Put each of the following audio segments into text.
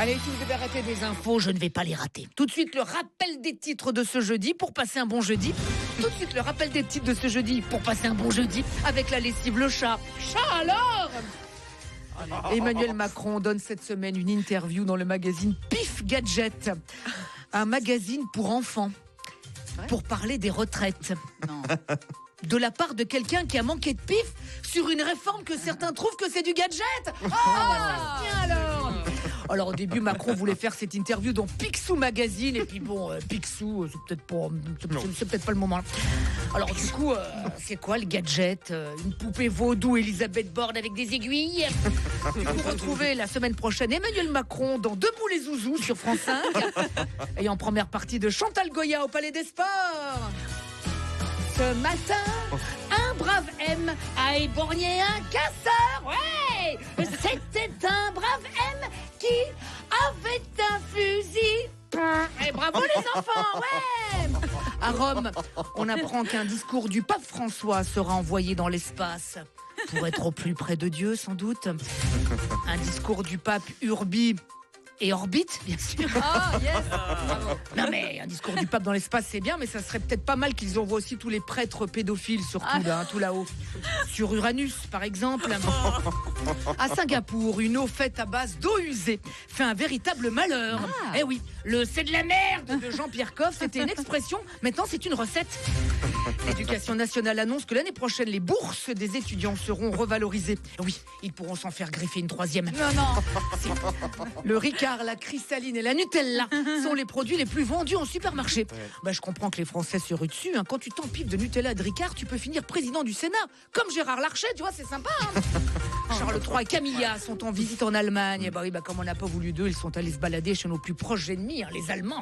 Allez, si vous devez rater des infos, je ne vais pas les rater. Tout de suite, le rappel des titres de ce jeudi pour passer un bon jeudi. Tout de suite, le rappel des titres de ce jeudi pour passer un bon jeudi avec la lessive Le Chat. Chat alors! Emmanuel Macron donne cette semaine une interview dans le magazine Pif Gadget, un magazine pour enfants, pour parler des retraites. Non. De la part de quelqu'un qui a manqué de pif sur une réforme que certains trouvent que c'est du gadget. Ça se tient alors. Alors au début, Macron voulait faire cette interview dans Picsou Magazine et puis bon, Picsou, c'est peut-être pas le moment. Alors du coup, c'est quoi le gadget? Une poupée vaudou Elisabeth Borne avec des aiguilles? Vous retrouvez la semaine prochaine Emmanuel Macron dans Debout les Zouzous sur France 5 et en première partie de Chantal Goya au Palais des Sports. Ce matin, un brave M a éborgné un casseur. Ouais, c'était un brave M qui avait un fusil. Et bravo les enfants, ouais. À Rome, on apprend qu'un discours du pape François sera envoyé dans l'espace. Pour être au plus près de Dieu, sans doute. Un discours du pape Urbi et orbite, bien sûr. Oh, yes. Bravo. Non mais un discours du pape dans l'espace, c'est bien, mais ça serait peut-être pas mal qu'ils envoient aussi tous les prêtres pédophiles, surtout là, tout là-haut. Sur Uranus, par exemple. À Singapour, une eau faite à base d'eau usée fait un véritable malheur. Eh oui, le « c'est de la merde » de Jean-Pierre Coff, c'était une expression, maintenant c'est une recette. L'éducation nationale annonce que l'année prochaine, les bourses des étudiants seront revalorisées. Oui, ils pourront s'en faire greffer une troisième. Non. Le Ricard, la cristalline et la Nutella sont les produits les plus vendus en supermarché. Bah, je comprends que les Français se ruent dessus. Hein. Quand tu t'empipes de Nutella et de Ricard, tu peux finir président du Sénat. Comme Gérard Larcher, tu vois, c'est sympa. Hein. Charles III et Camilla sont en visite en Allemagne. Et bah oui, comme on n'a pas voulu d'eux, ils sont allés se balader chez nos plus proches ennemis, hein, les Allemands.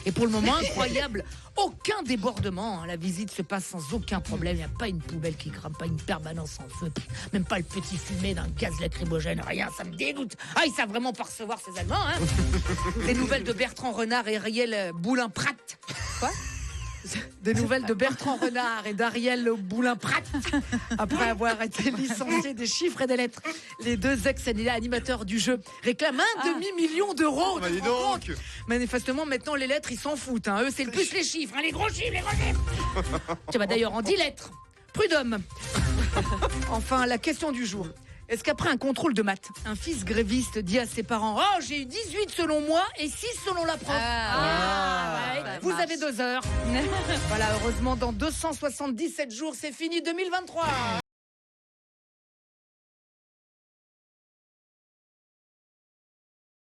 Et pour le moment, incroyable, aucun débordement. Hein. La visite se passe sans aucun problème. Il n'y a pas une poubelle qui crame, pas une permanence en feu. Même pas le petit fumet d'un gaz lacrymogène. Rien, ça me dégoûte. Ah, ils savent vraiment pas recevoir ces Allemands. Hein. Des nouvelles de Bertrand Renard et Ariel Boulin-Prat. Quoi? Des nouvelles de Bertrand Renard et d'Ariel Boulin-Prat. Après avoir été licenciés des chiffres et des lettres, les deux ex-animateurs du jeu réclament un demi-million d'euros. Dis donc. Manifestement, maintenant, les lettres, ils s'en foutent. Hein. Eux, c'est le plus les chiffres. Hein, les gros chiffres, les gros chiffres. Tu vas d'ailleurs en 10 lettres. Prud'homme. Enfin, la question du jour. Est-ce qu'après un contrôle de maths, un fils gréviste dit à ses parents « Oh, j'ai eu 18 selon moi et 6 selon la prof. Ouais, vous avez 2 heures. » Voilà, heureusement, dans 277 jours, c'est fini 2023.